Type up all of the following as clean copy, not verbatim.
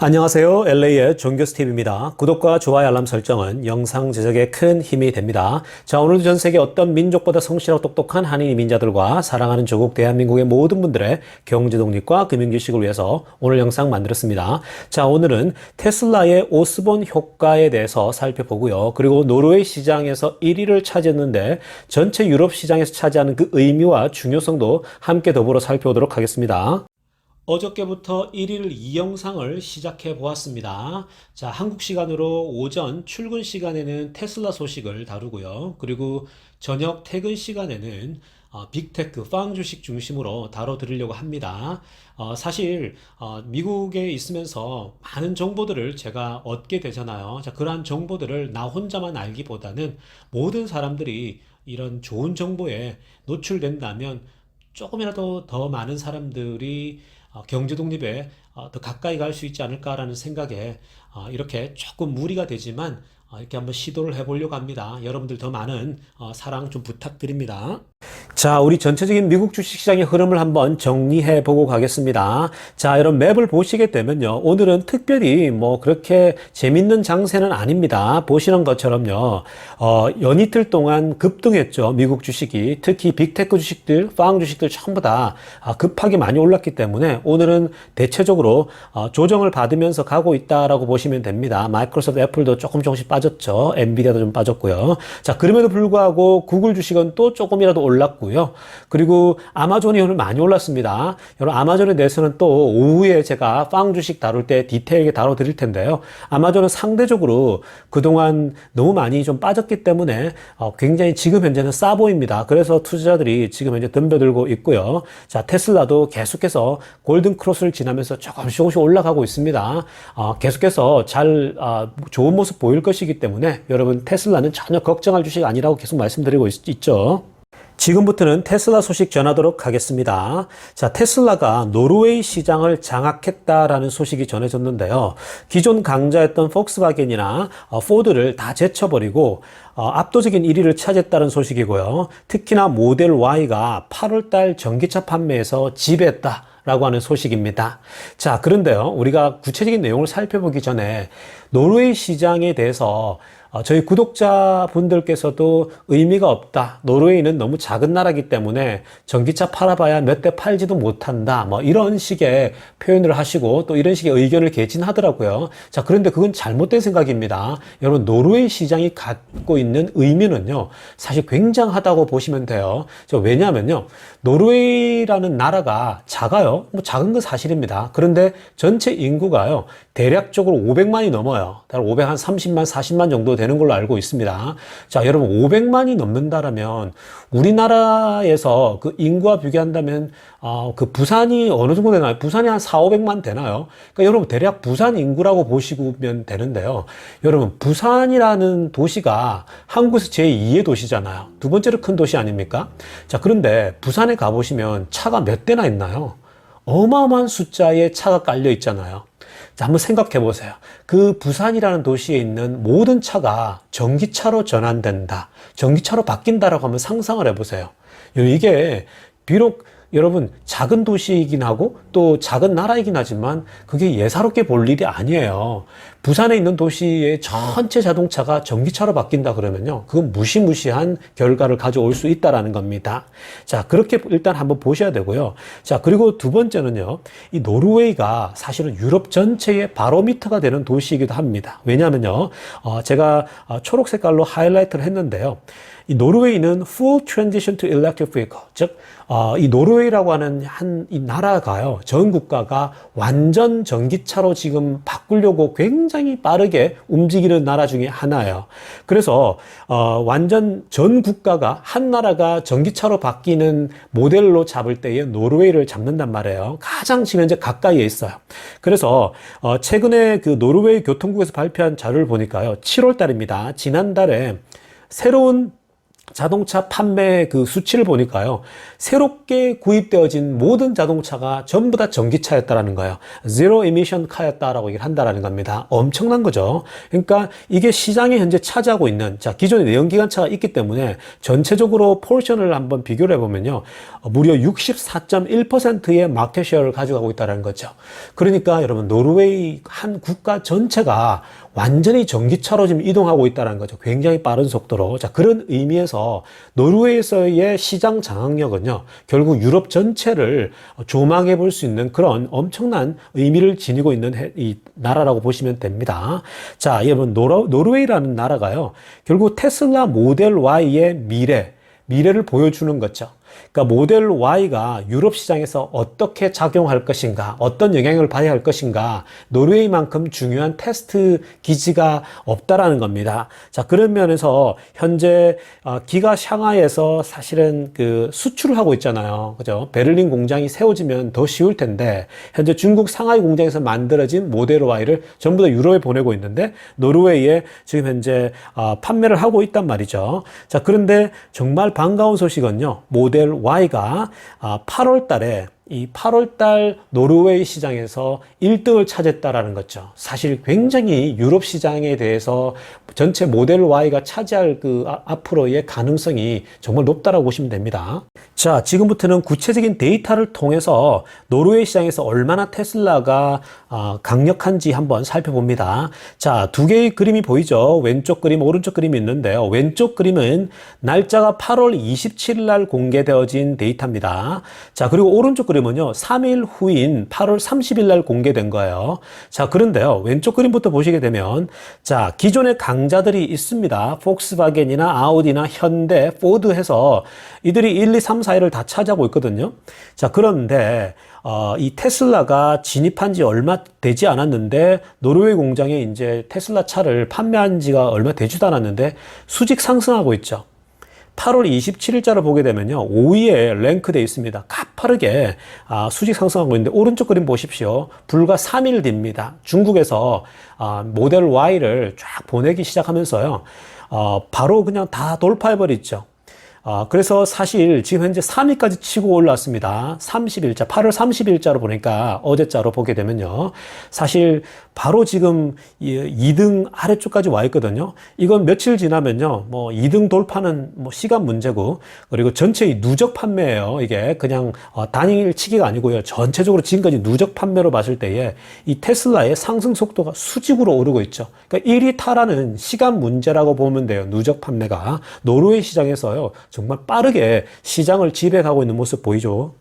안녕하세요. LA의 존교스TV입니다. 구독과 좋아요 알람 설정은 영상 제작에 큰 힘이 됩니다. 자, 오늘도 전 세계 어떤 민족보다 성실하고 똑똑한 한인 이민자들과 사랑하는 조국 대한민국의 모든 분들의 경제 독립과 금융 지식을 위해서 오늘 영상 만들었습니다. 자, 오늘은 테슬라의 오스본 효과에 대해서 살펴보고요. 그리고 노르웨이 시장에서 1위를 차지했는데 전체 유럽 시장에서 차지하는 그 의미와 중요성도 함께 더불어 살펴보도록 하겠습니다. 어저께부터 1일 이 영상을 시작해 보았습니다. 자, 한국 시간으로 오전 출근 시간에는 테슬라 소식을 다루고요. 그리고 저녁 퇴근 시간에는 빅테크, 빵 주식 중심으로 다뤄드리려고 합니다. 사실 미국에 있으면서 많은 정보들을 제가 얻게 되잖아요. 자, 그러한 정보들을 나 혼자만 알기보다는 모든 사람들이 이런 좋은 정보에 노출된다면 조금이라도 더 많은 사람들이 경제 독립에 더 가까이 갈 수 있지 않을까라는 생각에 이렇게 조금 무리가 되지만 이렇게 한번 시도를 해보려고 합니다. 여러분들 더 많은 사랑 좀 부탁드립니다. 자, 우리 전체적인 미국 주식시장의 흐름을 한번 정리해 보고 가겠습니다. 자, 이런 맵을 보시게 되면요. 오늘은 특별히 뭐 그렇게 재밌는 장세는 아닙니다. 보시는 것처럼요. 연이틀 동안 급등했죠. 미국 주식이. 특히 빅테크 주식들, 빵 주식들 전부 다 급하게 많이 올랐기 때문에 오늘은 대체적으로 조정을 받으면서 가고 있다라고 보시면 됩니다. 마이크로소프트, 애플도 조금씩 빠졌죠. 엔비디아도 좀 빠졌고요. 자, 그럼에도 불구하고 구글 주식은 또 조금이라도 올랐고요. 그리고 아마존이 오늘 많이 올랐습니다. 여러분, 아마존에 대해서는 또 오후에 제가 빵 주식 다룰 때 디테일하게 다뤄드릴 텐데요. 아마존은 상대적으로 그동안 너무 많이 좀 빠졌기 때문에 굉장히 지금 현재는 싸 보입니다. 그래서 투자자들이 지금 현재 덤벼들고 있고요. 자, 테슬라도 계속해서 골든 크로스를 지나면서 조금씩 올라가고 있습니다. 계속해서 좋은 모습 보일 것이기 때문에 여러분, 테슬라는 전혀 걱정할 주식이 아니라고 계속 말씀드리고 있죠. 지금부터는 테슬라 소식 전하도록 하겠습니다. 자, 테슬라가 노르웨이 시장을 장악했다라는 소식이 전해졌는데요. 기존 강자였던 폭스바겐이나 포드를 다 제쳐버리고 압도적인 1위를 차지했다는 소식이고요. 특히나 모델 Y가 8월달 전기차 판매에서 지배했다 라고 하는 소식입니다. 자, 그런데요, 우리가 구체적인 내용을 살펴보기 전에 노르웨이 시장에 대해서 저희 구독자분들께서도 의미가 없다. 노르웨이는 너무 작은 나라이기 때문에 전기차 팔아봐야 몇 대 팔지도 못한다. 뭐 이런 식의 표현을 하시고 또 이런 식의 의견을 개진하더라고요. 자, 그런데 그건 잘못된 생각입니다. 여러분, 노르웨이 시장이 갖고 있는 의미는요, 사실 굉장하다고 보시면 돼요. 왜냐하면요, 노르웨이라는 나라가 작아요. 뭐 작은 건 사실입니다. 그런데 전체 인구가요, 대략적으로 500만이 넘어요. 530만, 40만 정도 되는 걸로 알고 있습니다. 자, 여러분, 500만이 넘는다라면 우리나라에서 그 인구와 비교한다면 그 부산이 어느 정도 되나요? 부산이 한 4, 500만 되나요? 그러니까 여러분, 대략 부산 인구라고 보시면 되는데요. 여러분, 부산이라는 도시가 한국에서 제2의 도시잖아요. 두 번째로 큰 도시 아닙니까? 자, 그런데 부산에 가보시면 차가 몇 대나 있나요? 어마어마한 숫자의 차가 깔려 있잖아요. 자, 한번 생각해 보세요. 그 부산이라는 도시에 있는 모든 차가 전기차로 전환된다. 전기차로 바뀐다라고 한번 상상을 해 보세요. 이게 비록 여러분, 작은 도시이긴 하고 또 작은 나라이긴 하지만 그게 예사롭게 볼 일이 아니에요. 부산에 있는 도시의 전체 자동차가 전기차로 바뀐다 그러면요, 그건 무시무시한 결과를 가져올 수 있다라는 겁니다. 자, 그렇게 일단 한번 보셔야 되고요. 자, 그리고 두 번째는요, 이 노르웨이가 사실은 유럽 전체의 바로미터가 되는 도시이기도 합니다. 왜냐하면요, 제가 초록 색깔로 하이라이트를 했는데요. 이 노르웨이는 full transition to electric vehicle, 즉 이 노르웨이라고 하는 이 나라가요, 전 국가가 완전 전기차로 지금 바꾸려고 굉장히 빠르게 움직이는 나라 중에 하나예요. 그래서 완전 전 국가가, 한 나라가 전기차로 바뀌는 모델로 잡을 때에 노르웨이를 잡는단 말이에요. 가장 지금 현재 가까이에 있어요. 그래서 최근에 그 노르웨이 교통국에서 발표한 자료를 보니까요, 7월 달입니다. 지난달에 새로운 자동차 판매 그 수치를 보니까요, 새롭게 구입되어진 모든 자동차가 전부 다 전기차였다라는 거예요. Zero emission 카였다라고 얘기를 한다라는 겁니다. 엄청난 거죠. 그러니까 이게 시장에 현재 차지하고 있는, 자, 기존에 내연기관차가 있기 때문에 전체적으로 포션을 한번 비교를 해보면요, 무려 64.1%의 마켓쉐어를 가져가고 있다는 거죠. 그러니까 여러분, 노르웨이 한 국가 전체가 완전히 전기차로 지금 이동하고 있다는 거죠. 굉장히 빠른 속도로. 자, 그런 의미에서 노르웨이에서의 시장 장악력은요, 결국 유럽 전체를 조망해 볼 수 있는 그런 엄청난 의미를 지니고 있는 이 나라라고 보시면 됩니다. 자, 여러분, 노르웨이라는 나라가요, 결국 테슬라 모델 Y의 미래를 보여주는 거죠. 그러니까 모델 Y가 유럽 시장에서 어떻게 작용할 것인가, 어떤 영향을 받아야 할 것인가, 노르웨이만큼 중요한 테스트 기지가 없다라는 겁니다. 자, 그런 면에서 현재 기가 샹하이에서 사실은 그 수출을 하고 있잖아요. 그죠? 베를린 공장이 세워지면 더 쉬울 텐데, 현재 중국 상하이 공장에서 만들어진 모델 Y를 전부 다 유럽에 보내고 있는데, 노르웨이에 지금 현재 판매를 하고 있단 말이죠. 자, 그런데 정말 반가운 소식은요, 모델 Y가 8월 달에 이 8월달 노르웨이 시장에서 1등을 차지했다라는 거죠. 사실 굉장히 유럽 시장에 대해서 전체 모델 Y가 차지할 그 앞으로의 가능성이 정말 높다라고 보시면 됩니다. 자, 지금부터는 구체적인 데이터를 통해서 노르웨이 시장에서 얼마나 테슬라가 강력한지 한번 살펴봅니다. 자, 두 개의 그림이 보이죠? 왼쪽 그림, 오른쪽 그림이 있는데요. 왼쪽 그림은 날짜가 8월 27일 날 공개되어진 데이터입니다. 자, 그리고 오른쪽 그림은요, 3일 후인 8월 30일 날 공개된 거예요. 자, 그런데요, 왼쪽 그림부터 보시게 되면, 자, 기존의 강자들이 있습니다. 폭스바겐이나 아우디나 현대, 포드 해서 이들이 1, 2, 3, 4위를 다 차지하고 있거든요. 자, 그런데 이 테슬라가 진입한 지 얼마 되지 않았는데, 노르웨이 공장에 이제 테슬라 차를 판매한 지가 얼마 되지도 않았는데 수직 상승하고 있죠. 8월 27일자를 보게 되면요, 5위에 랭크되어 있습니다. 가파르게 수직 상승하고 있는데, 오른쪽 그림 보십시오. 불과 3일 뒤입니다. 중국에서 모델 Y를 쫙 보내기 시작하면서요, 바로 그냥 다 돌파해버렸죠. 그래서 사실 지금 현재 3위까지 치고 올랐습니다. 30일자, 8월 30일자로 보니까 어제자로 보게 되면요, 사실 바로 지금 2등 아래쪽까지 와 있거든요. 이건 며칠 지나면요, 뭐 2등 돌파는 뭐 시간 문제고, 그리고 전체 누적 판매예요. 이게 그냥 단일 치기가 아니고요, 전체적으로 지금까지 누적 판매로 봤을 때에 이 테슬라의 상승 속도가 수직으로 오르고 있죠. 그러니까 1위 탈환은 시간 문제라고 보면 돼요. 누적 판매가 노르웨이 시장에서요, 정말 빠르게 시장을 지배하고 있는 모습 보이죠.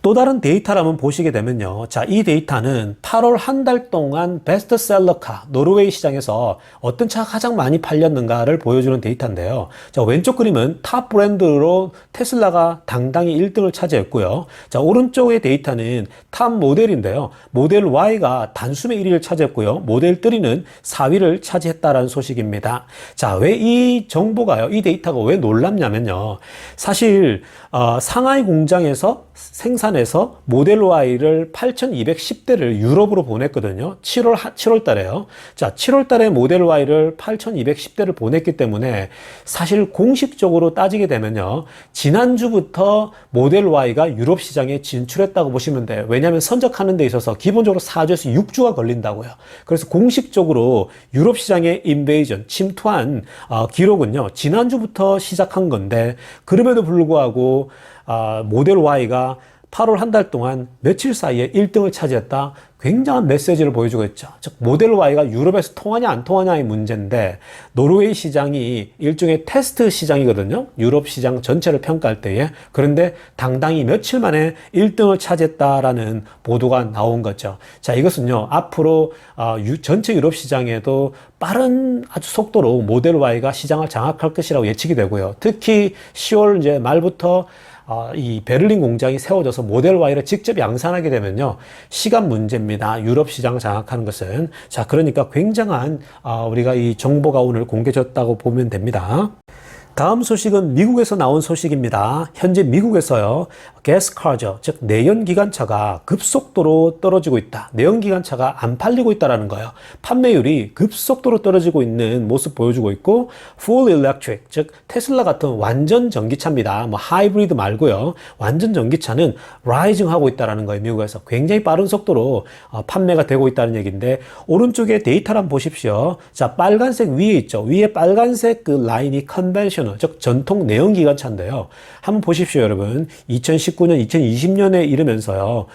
또 다른 데이터를 한번 보시게 되면요. 자, 이 데이터는 8월 한 달 동안 베스트셀러카, 노르웨이 시장에서 어떤 차가 가장 많이 팔렸는가를 보여주는 데이터인데요. 자, 왼쪽 그림은 탑 브랜드로 테슬라가 당당히 1등을 차지했고요. 자, 오른쪽의 데이터는 탑 모델인데요. 모델 Y가 단숨에 1위를 차지했고요. 모델 3는 4위를 차지했다라는 소식입니다. 자, 왜 이 정보가요, 이 데이터가 왜 놀랍냐면요. 사실 상하이 공장에서 생산해서 모델 Y를 8,210대를 유럽으로 보냈거든요. 7월 달에요. 자, 7월 달에 모델 Y를 8,210대를 보냈기 때문에 사실 공식적으로 따지게 되면요, 지난주부터 모델 Y가 유럽 시장에 진출했다고 보시면 돼요. 왜냐하면 선적하는 데 있어서 기본적으로 4주에서 6주가 걸린다고요. 그래서 공식적으로 유럽 시장의 인베이전, 침투한 기록은요, 지난주부터 시작한 건데, 그럼에도 불구하고 모델 Y가 8월 한 달 동안 며칠 사이에 1등을 차지했다. 굉장한 메시지를 보여주고 있죠. 즉, 모델 Y가 유럽에서 통하냐 안 통하냐의 문제인데, 노르웨이 시장이 일종의 테스트 시장이거든요. 유럽 시장 전체를 평가할 때에. 그런데 당당히 며칠 만에 1등을 차지했다라는 보도가 나온 거죠. 자, 이것은요, 앞으로 전체 유럽 시장에도 빠른 아주 속도로 모델 Y가 시장을 장악할 것이라고 예측이 되고요. 특히 10월 이제 말부터 이 베를린 공장이 세워져서 모델 Y를 직접 양산하게 되면요, 시간 문제입니다. 유럽 시장을 장악하는 것은. 자, 그러니까 굉장한 우리가 이 정보가 오늘 공개됐다고 보면 됩니다. 다음 소식은 미국에서 나온 소식입니다. 현재 미국에서요, 가스카죠. 즉 내연기관차가 급속도로 떨어지고 있다. 내연기관차가 안 팔리고 있다라는 거예요. 판매율이 급속도로 떨어지고 있는 모습 보여주고 있고, full electric, 즉 테슬라 같은 완전 전기차입니다. 뭐 하이브리드 말고요. 완전 전기차는 rising 하고 있다라는 거예요. 미국에서 굉장히 빠른 속도로 판매가 되고 있다는 얘기인데, 오른쪽에 데이터를 한번 보십시오. 자, 빨간색 위에 있죠. 위에 빨간색 그 라인이 컨벤셔널, 즉 전통 내연기관차인데요. 한번 보십시오, 여러분. 2019년, 2020년에 이르면서요,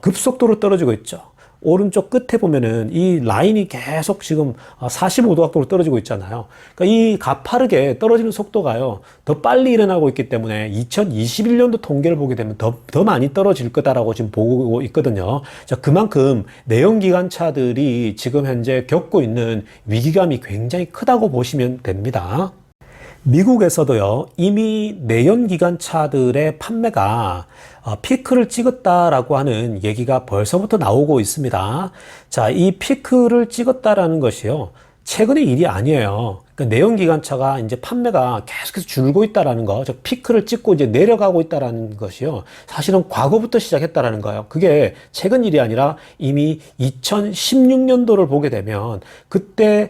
급속도로 떨어지고 있죠. 오른쪽 끝에 보면은 이 라인이 계속 지금 45도 각도로 떨어지고 있잖아요. 그러니까 이 가파르게 떨어지는 속도가요, 더 빨리 일어나고 있기 때문에 2021년도 통계를 보게 되면 더 많이 떨어질 거다라고 지금 보고 있거든요. 자, 그만큼 내연기관차들이 지금 현재 겪고 있는 위기감이 굉장히 크다고 보시면 됩니다. 미국에서도요, 이미 내연기관차들의 판매가 피크를 찍었다라고 하는 얘기가 벌써부터 나오고 있습니다. 자, 이 피크를 찍었다라는 것이요, 최근의 일이 아니에요. 그러니까 내연기관차가 이제 판매가 계속해서 줄고 있다라는 거, 즉 피크를 찍고 이제 내려가고 있다라는 것이요, 사실은 과거부터 시작했다라는 거예요. 그게 최근 일이 아니라 이미 2016년도를 보게 되면 그때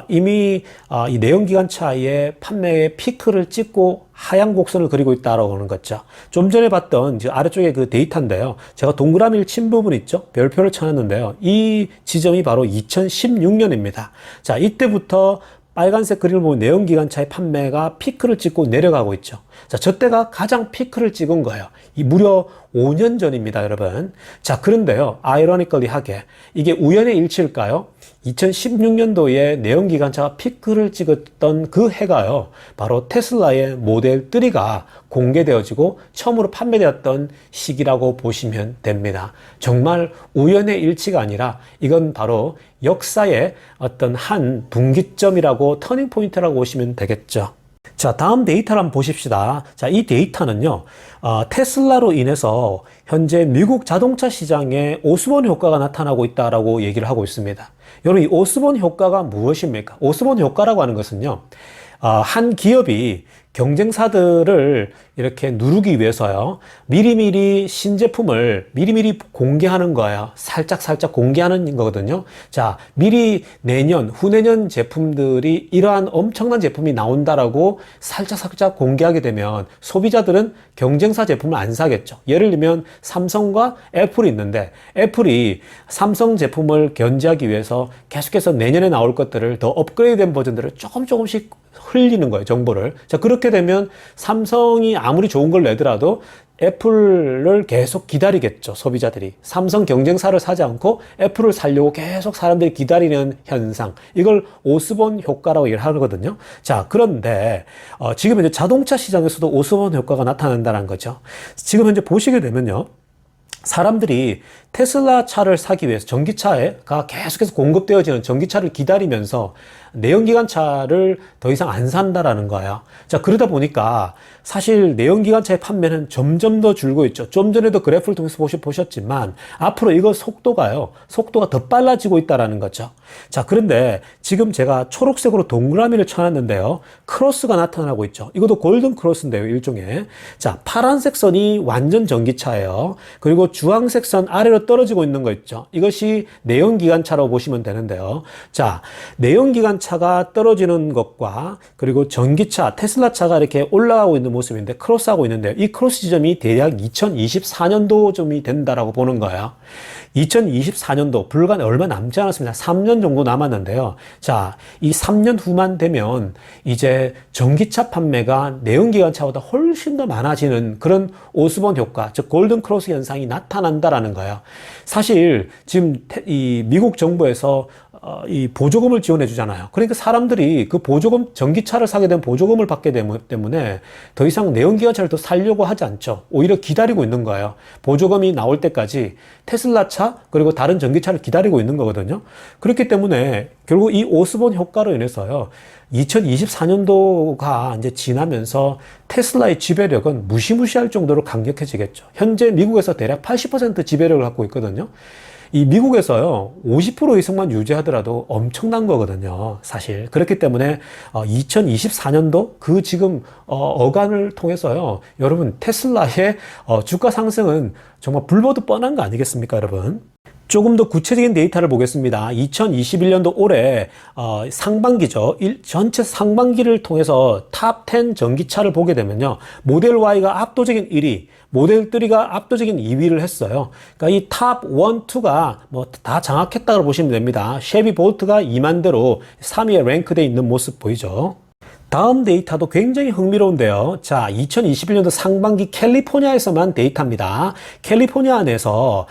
이미 이 내연기관차의 판매의 피크를 찍고 하향 곡선을 그리고 있다라고 하는 거죠. 좀 전에 봤던 아래쪽에 그 데이터인데요. 제가 동그라미를 친 부분 있죠? 별표를 쳐놨는데요. 이 지점이 바로 2016년입니다. 자, 이때부터 빨간색 그림을 보면 내연기관차의 판매가 피크를 찍고 내려가고 있죠. 자, 저때가 가장 피크를 찍은 거예요. 이 무려 5년 전입니다, 여러분. 자, 그런데요, 아이러니컬리하게 이게 우연의 일치일까요? 2016년도에 내연기관차가 피크를 찍었던 그 해가요, 바로 테슬라의 모델 3가 공개되어지고 처음으로 판매되었던 시기라고 보시면 됩니다. 정말 우연의 일치가 아니라 이건 바로 역사의 어떤 한 분기점이라고, 터닝 포인트라고 보시면 되겠죠. 자, 다음 데이터를 한번 보십시다. 자, 이 데이터는요, 테슬라로 인해서 현재 미국 자동차 시장에 오스본 효과가 나타나고 있다라고 얘기를 하고 있습니다. 여러분, 이 오스본 효과가 무엇입니까? 오스본 효과라고 하는 것은요, 한 기업이 경쟁사들을 이렇게 누르기 위해서요, 미리미리 신제품을 미리미리 공개하는 거예요. 살짝 공개하는 거거든요. 자, 미리 내년, 후내년 제품들이 이러한 엄청난 제품이 나온다라고 살짝 공개하게 되면 소비자들은 경쟁사 제품을 안 사겠죠. 예를 들면 삼성과 애플이 있는데, 애플이 삼성 제품을 견제하기 위해서 계속해서 내년에 나올 것들을 더 업그레이드된 버전들을 조금씩 흘리는 거예요, 정보를. 자, 그렇게 되면 삼성이 아무리 좋은 걸 내더라도 애플을 계속 기다리겠죠, 소비자들이. 삼성 경쟁사를 사지 않고 애플을 사려고 계속 사람들이 기다리는 현상. 이걸 오스본 효과라고 얘기를 하거든요. 자, 그런데 지금 현재 자동차 시장에서도 오스본 효과가 나타난다는 거죠. 지금 현재 보시게 되면요, 사람들이 테슬라 차를 사기 위해서 전기차가 계속해서 공급되어지는 전기차를 기다리면서 내연기관차를 더 이상 안 산다라는 거예요. 자, 그러다 보니까 사실 내연기관차의 판매는 점점 더 줄고 있죠. 좀 전에도 그래프를 통해서 보셨지만 앞으로 이거 속도가 더 빨라지고 있다라는 거죠. 자, 그런데 지금 제가 초록색으로 동그라미를 쳐놨는데요, 크로스가 나타나고 있죠. 이것도 골든 크로스인데요, 일종의. 자, 파란색 선이 완전 전기차예요. 그리고 주황색 선 아래로 떨어지고 있는 거 있죠. 이것이 내연기관차라고 보시면 되는데요. 자, 내연기관차가 떨어지는 것과 그리고 전기차, 테슬라 차가 이렇게 올라가고 있는 모습인데, 크로스하고 있는데요. 이 크로스 지점이 대략 2024년도쯤이 된다라고 보는 거예요. 2024년도 불과 얼마 남지 않았습니다. 3년 정도 남았는데요. 자, 이 3년 후만 되면 이제 전기차 판매가 내연기관차보다 훨씬 더 많아지는 그런 오스본 효과, 즉 골든 크로스 현상이 나타난다라는 거예요. 사실 지금 이 미국 정부에서 이 보조금을 지원해 주잖아요. 그러니까 사람들이 그 보조금, 전기차를 사게 되면 보조금을 받게 되기 때문에 더 이상 내연기관차를 더 사려고 하지 않죠. 오히려 기다리고 있는 거예요. 보조금이 나올 때까지 테슬라 차 그리고 다른 전기차를 기다리고 있는 거거든요. 그렇기 때문에 결국 이 오스본 효과로 인해서요, 2024년도가 이제 지나면서 테슬라의 지배력은 무시무시할 정도로 강력해지겠죠. 현재 미국에서 대략 80% 지배력을 갖고 있거든요. 이 미국에서요, 50% 이상만 유지하더라도 엄청난 거거든요, 사실. 그렇기 때문에 2024년도 그 지금 어간을 통해서요, 여러분 테슬라의 주가 상승은 정말 불보듯 뻔한 거 아니겠습니까, 여러분? 조금 더 구체적인 데이터를 보겠습니다. 2021년도 올해 상반기죠. 전체 상반기를 통해서 탑 10 전기차를 보게 되면요. 모델 Y가 압도적인 1위, 모델 3가 압도적인 2위를 했어요. 그러니까 이 탑 1, 2가 뭐 다 장악했다고 보시면 됩니다. 쉐비 볼트가 2만 대로 3위에 랭크되어 있는 모습 보이죠. 다음 데이터도 굉장히 흥미로운데요. 자, 2021년도 상반기 캘리포니아에서만 데이터입니다. 캘리포니아 안에서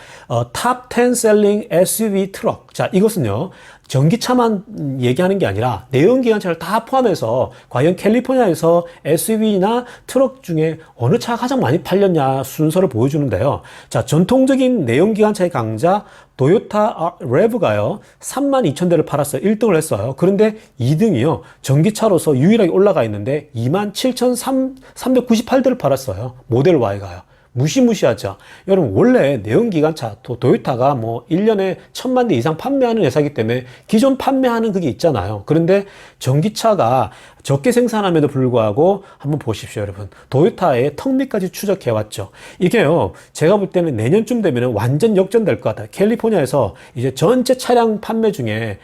탑 10 셀링 SUV 트럭. 자, 이것은요. 전기차만 얘기하는 게 아니라 내연기관차를 다 포함해서 과연 캘리포니아에서 SUV나 트럭 중에 어느 차가 가장 많이 팔렸냐 순서를 보여주는데요. 자, 전통적인 내연기관차의 강자 도요타 레브가요 32,000대를 팔았어요. 1등을 했어요. 그런데 2등이요 전기차로서 유일하게 올라가 있는데 27,398대를 팔았어요. 모델 Y가요. 무시무시하죠. 여러분 원래 내연기관차 도요타가 뭐 1년에 1,000만 대 이상 판매하는 회사이기 때문에 기존 판매하는 그게 있잖아요. 그런데 전기차가 적게 생산함에도 불구하고 한번 보십시오, 여러분. 도요타의 턱 밑까지 추적해왔죠. 이게요, 제가 볼 때는 내년쯤 되면 완전 역전될 것 같아요. 캘리포니아에서 이제 전체 차량 판매 중에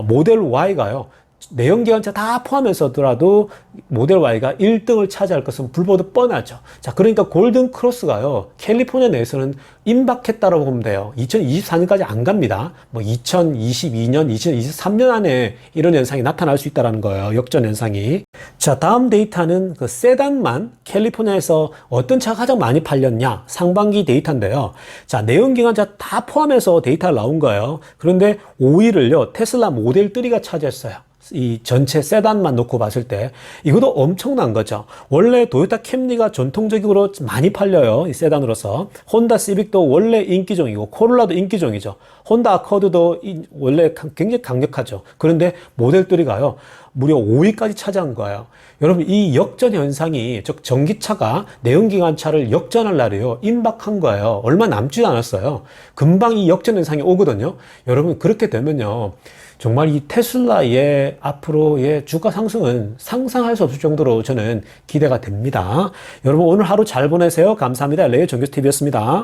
모델 Y가요, 내연기관차 다 포함해서더라도 모델 Y가 1등을 차지할 것은 불보듯 뻔하죠. 자, 그러니까 골든 크로스가요, 캘리포니아 내에서는 임박했다고 보면 돼요. 2024년까지 안 갑니다. 뭐 2022년, 2023년 안에 이런 현상이 나타날 수 있다는 거예요. 역전 현상이. 자, 다음 데이터는 그 세단만 캘리포니아에서 어떤 차가 가장 많이 팔렸냐 상반기 데이터인데요. 자, 내연기관차 다 포함해서 데이터가 나온 거예요. 그런데 5위를요 테슬라 모델 3가 차지했어요. 이 전체 세단만 놓고 봤을 때 이것도 엄청난 거죠. 원래 도요타 캠리가 전통적으로 많이 팔려요. 이 세단으로서. 혼다 시빅도 원래 인기종이고 코롤라도 인기종이죠. 혼다 아코드도 원래 굉장히 강력하죠. 그런데 모델 3가요 무려 5위까지 차지한 거예요. 여러분 이 역전 현상이 즉 전기차가 내연기관차를 역전할 날이요 임박한 거예요. 얼마 남지 않았어요. 금방 이 역전 현상이 오거든요. 여러분 그렇게 되면요 정말 이 테슬라의 앞으로의 주가 상승은 상상할 수 없을 정도로 저는 기대가 됩니다. 여러분 오늘 하루 잘 보내세요. 감사합니다. 레이전교TV였습니다.